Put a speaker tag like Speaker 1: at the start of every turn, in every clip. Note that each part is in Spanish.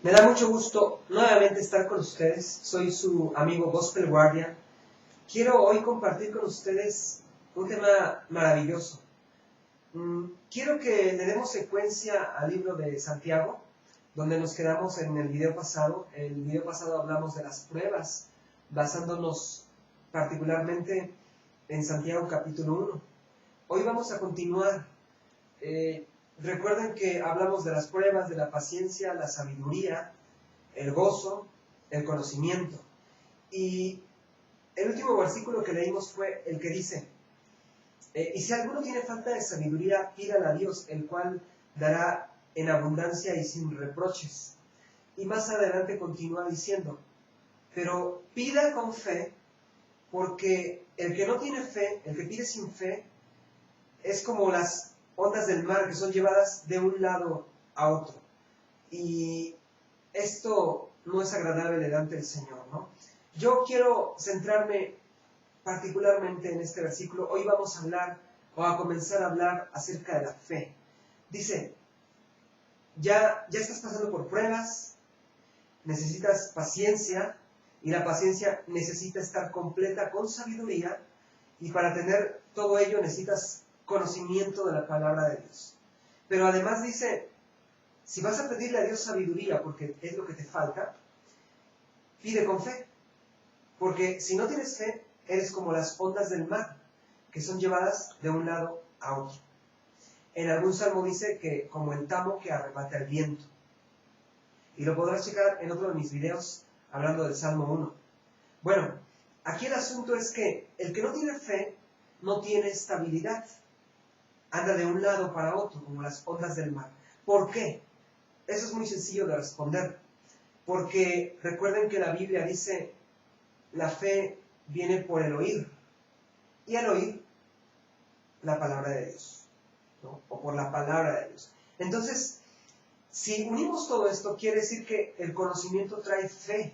Speaker 1: Me da mucho gusto nuevamente estar con ustedes. Soy su amigo Gospel Guardian. Quiero hoy compartir con ustedes un tema maravilloso. Quiero que le demos secuencia al libro de Santiago, donde nos quedamos en el video pasado. El video pasado hablamos de las pruebas, basándonos particularmente en Santiago capítulo 1. Hoy vamos a continuar. Recuerden que hablamos de las pruebas, de la paciencia, la sabiduría, el gozo, el conocimiento. Y el último versículo que leímos fue el que dice, y si alguno tiene falta de sabiduría, pídala a Dios, el cual dará en abundancia y sin reproches. Y más adelante continúa diciendo, pero pida con fe, porque el que no tiene fe, el que pide sin fe, es como las ondas del mar que son llevadas de un lado a otro. Y esto no es agradable delante del Señor, ¿no? Yo quiero centrarme particularmente en este versículo. Hoy vamos a hablar, o a comenzar a hablar acerca de la fe. Dice, ya estás pasando por pruebas, necesitas paciencia, y la paciencia necesita estar completa con sabiduría, y para tener todo ello necesitas conocimiento de la palabra de Dios. Pero además dice, si vas a pedirle a Dios sabiduría, porque es lo que te falta, pide con fe. Porque si no tienes fe, eres como las ondas del mar, que son llevadas de un lado a otro. En algún salmo dice que como el tamo que arrebata el viento. Y lo podrás checar en otro de mis videos hablando del Salmo 1. Bueno, aquí el asunto es que el que no tiene fe no tiene estabilidad. Anda de un lado para otro, como las ondas del mar. ¿Por qué? Eso es muy sencillo de responder. Porque recuerden que la Biblia dice, la fe viene por el oír. Y al oír, la palabra de Dios, ¿no? O por la palabra de Dios. Entonces, si unimos todo esto, quiere decir que el conocimiento trae fe.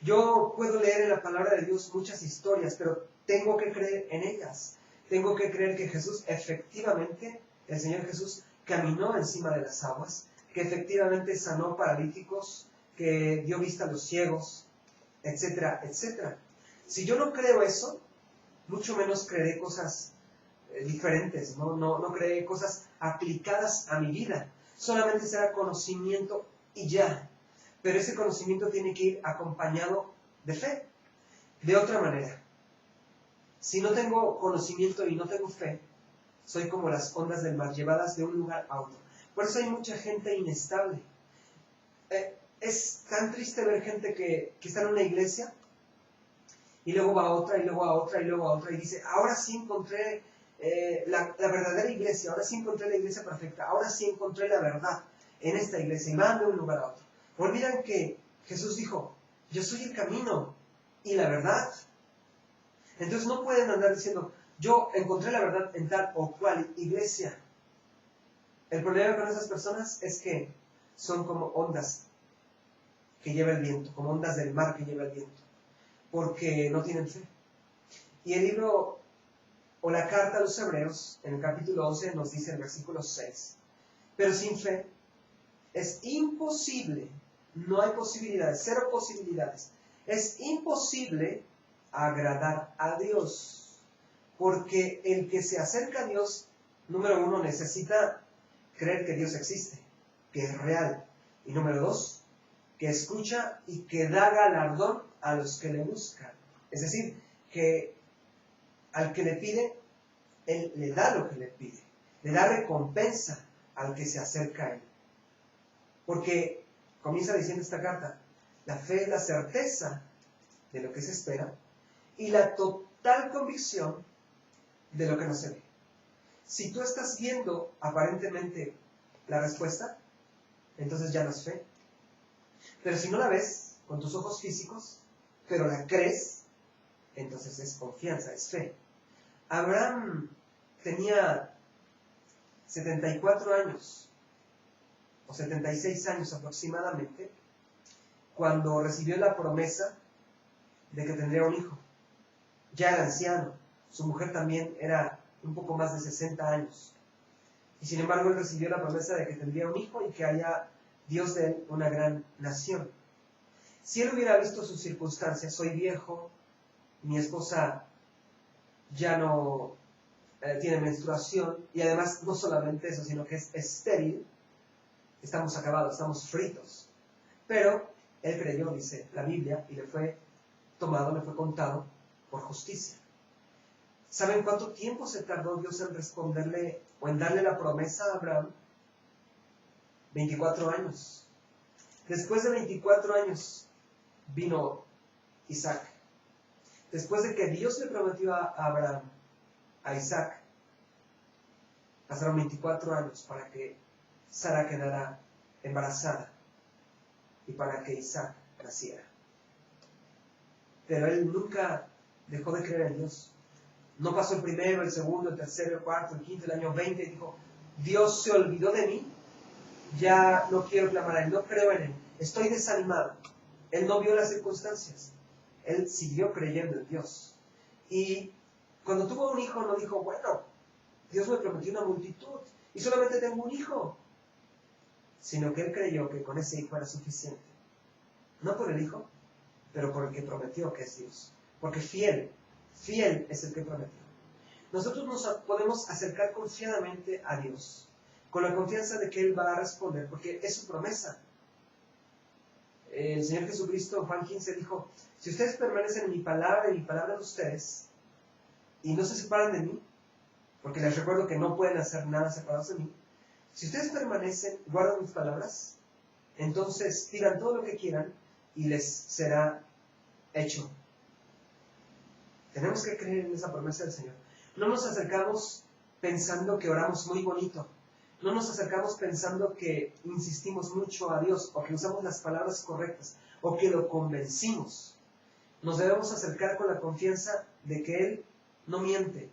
Speaker 1: Yo puedo leer en la palabra de Dios muchas historias, pero tengo que creer en ellas. Tengo que creer que Jesús efectivamente, el Señor Jesús, caminó encima de las aguas, que efectivamente sanó paralíticos, que dio vista a los ciegos, etcétera, etcétera. Si yo no creo eso, mucho menos creeré cosas diferentes, no creeré cosas aplicadas a mi vida. Solamente será conocimiento y ya. Pero ese conocimiento tiene que ir acompañado de fe. De otra manera, si no tengo conocimiento y no tengo fe, soy como las ondas del mar llevadas de un lugar a otro. Por eso hay mucha gente inestable. Es tan triste ver gente que está en una iglesia y luego va a otra, y luego a otra, y luego a otra, y dice, ahora sí encontré la verdadera iglesia, ahora sí encontré la iglesia perfecta, ahora sí encontré la verdad en esta iglesia, y van de un lugar a otro. Olvidan que Jesús dijo, yo soy el camino y la verdad. Entonces no pueden andar diciendo, yo encontré la verdad en tal o cual iglesia. El problema con esas personas es que son como ondas que lleva el viento, como ondas del mar que lleva el viento, porque no tienen fe. Y el libro, o la carta a los Hebreos, en el capítulo 11, nos dice en el versículo 6, pero sin fe es imposible, no hay posibilidades, cero posibilidades, es imposible agradar a Dios, porque el que se acerca a Dios, número uno, necesita creer que Dios existe, que es real, y número dos, que escucha y que da galardón a los que le buscan. Es decir, que al que le pide, Él le da lo que le pide, le da recompensa al que se acerca a Él. Porque, comienza diciendo esta carta, la fe es la certeza de lo que se espera y la total convicción de lo que no se ve. Si tú estás viendo aparentemente la respuesta, entonces ya no es fe. Pero si no la ves con tus ojos físicos, pero la crees, entonces es confianza, es fe. Abraham tenía 74 años, o 76 años aproximadamente, cuando recibió la promesa de que tendría un hijo. Ya era anciano, su mujer también era un poco más de 60 años. Y sin embargo él recibió la promesa de que tendría un hijo y que allá Dios de él una gran nación. Si él hubiera visto sus circunstancias, soy viejo, mi esposa ya no tiene menstruación, y además no solamente eso, sino que es estéril, estamos acabados, estamos fritos. Pero él creyó, dice la Biblia, y le fue tomado, le fue contado por justicia. ¿Saben cuánto tiempo se tardó Dios en responderle o en darle la promesa a Abraham? 24 años. Después de 24 años vino Isaac. Después de que Dios le prometió a Abraham, a Isaac, pasaron 24 años para que Sara quedara embarazada y para que Isaac naciera. Pero él nunca dejó de creer en Dios. No pasó el primero, el segundo, el tercero, el cuarto, el quinto, el año 20 y dijo, Dios se olvidó de mí, ya no quiero clamar a él, no creo en él, estoy desanimado. Él no vio las circunstancias, él siguió creyendo en Dios. Y cuando tuvo un hijo no dijo, bueno, Dios me prometió una multitud y solamente tengo un hijo. Sino que él creyó que con ese hijo era suficiente. No por el hijo, pero por el que prometió, que es Dios. Porque fiel es el que prometió. Nosotros nos podemos acercar confiadamente a Dios, con la confianza de que Él va a responder, porque es su promesa. El Señor Jesucristo en Juan 15 dijo, si ustedes permanecen en mi palabra y mi palabra de ustedes, y no se separan de mí, porque les recuerdo que no pueden hacer nada separados de mí, si ustedes permanecen, guardan mis palabras, entonces pidan todo lo que quieran y les será hecho. Tenemos que creer en esa promesa del Señor. No nos acercamos pensando que oramos muy bonito. No nos acercamos pensando que insistimos mucho a Dios o que usamos las palabras correctas o que lo convencimos. Nos debemos acercar con la confianza de que Él no miente.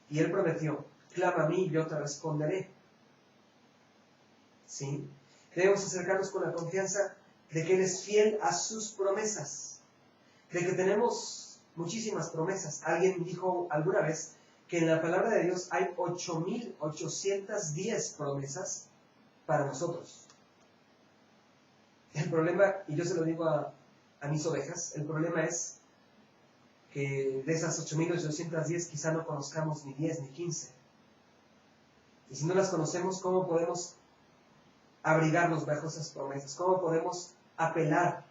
Speaker 1: Y Él prometió, clama a mí y yo te responderé. ¿Sí? Debemos acercarnos con la confianza de que Él es fiel a sus promesas. De que tenemos muchísimas promesas. Alguien dijo alguna vez que en la palabra de Dios hay 8,810 promesas para nosotros. El problema, y yo se lo digo a mis ovejas, el problema es que de esas 8,810 quizá no conozcamos ni 10 ni 15. Y si no las conocemos, ¿cómo podemos abrigarnos bajo esas promesas? ¿Cómo podemos apelar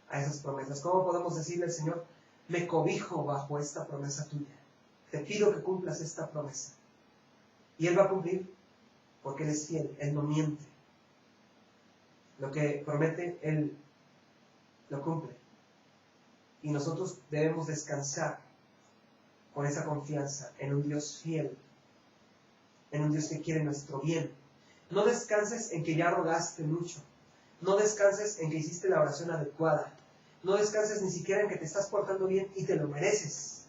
Speaker 1: a esas promesas? ¿Cómo podemos decirle al Señor, me cobijo bajo esta promesa tuya? Te pido que cumplas esta promesa. Y Él va a cumplir porque Él es fiel, Él no miente. Lo que promete, Él lo cumple. Y nosotros debemos descansar con esa confianza en un Dios fiel, en un Dios que quiere nuestro bien. No descanses en que ya rogaste mucho. No descanses en que hiciste la oración adecuada. No descanses ni siquiera en que te estás portando bien y te lo mereces.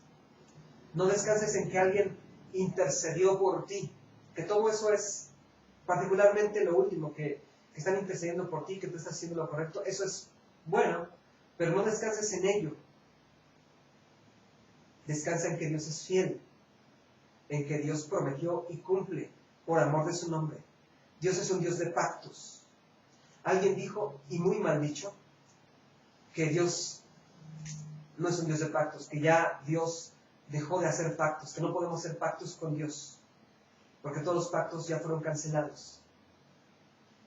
Speaker 1: No descanses en que alguien intercedió por ti. Que todo eso es particularmente lo último, que están intercediendo por ti, que tú estás haciendo lo correcto. Eso es bueno, pero no descanses en ello. Descansa en que Dios es fiel, en que Dios prometió y cumple por amor de su nombre. Dios es un Dios de pactos. Alguien dijo, y muy mal dicho, que Dios no es un Dios de pactos, que ya Dios dejó de hacer pactos, que no podemos hacer pactos con Dios, porque todos los pactos ya fueron cancelados.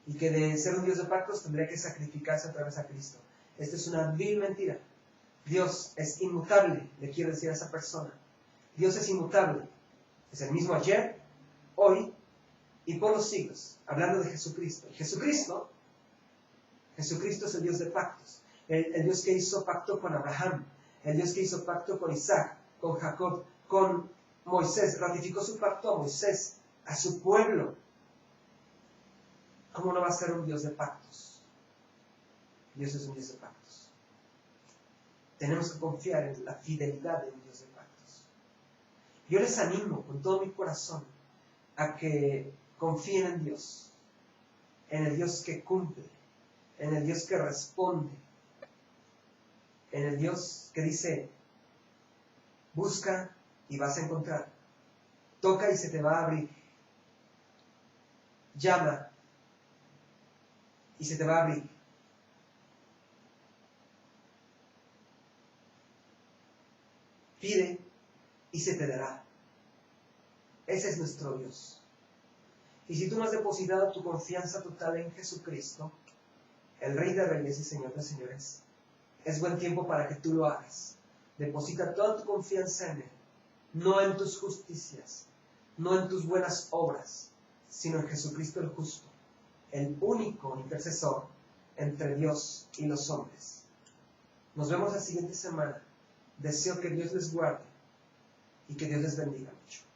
Speaker 1: Y que de ser un Dios de pactos tendría que sacrificarse a través de Cristo. Esta es una vil mentira. Dios es inmutable, le quiero decir a esa persona. Dios es inmutable. Es el mismo ayer, hoy y por los siglos. Hablando de Jesucristo. Y Jesucristo es el Dios de pactos. El Dios que hizo pacto con Abraham. El Dios que hizo pacto con Isaac, con Jacob, con Moisés. Ratificó su pacto a Moisés, a su pueblo. ¿Cómo no va a ser un Dios de pactos? Dios es un Dios de pactos. Tenemos que confiar en la fidelidad de un Dios de pactos. Yo les animo con todo mi corazón a que confíen en Dios, en el Dios que cumple, en el Dios que responde, en el Dios que dice, busca y vas a encontrar, toca y se te va a abrir, llama y se te va a abrir. Pide y se te dará. Ese es nuestro Dios. Y si tú no has depositado tu confianza total en Jesucristo, el Rey de Reyes y Señor de Señores, es buen tiempo para que tú lo hagas. Deposita toda tu confianza en Él, no en tus justicias, no en tus buenas obras, sino en Jesucristo el justo, el único intercesor entre Dios y los hombres. Nos vemos la siguiente semana. Deseo que Dios les guarde y que Dios les bendiga mucho.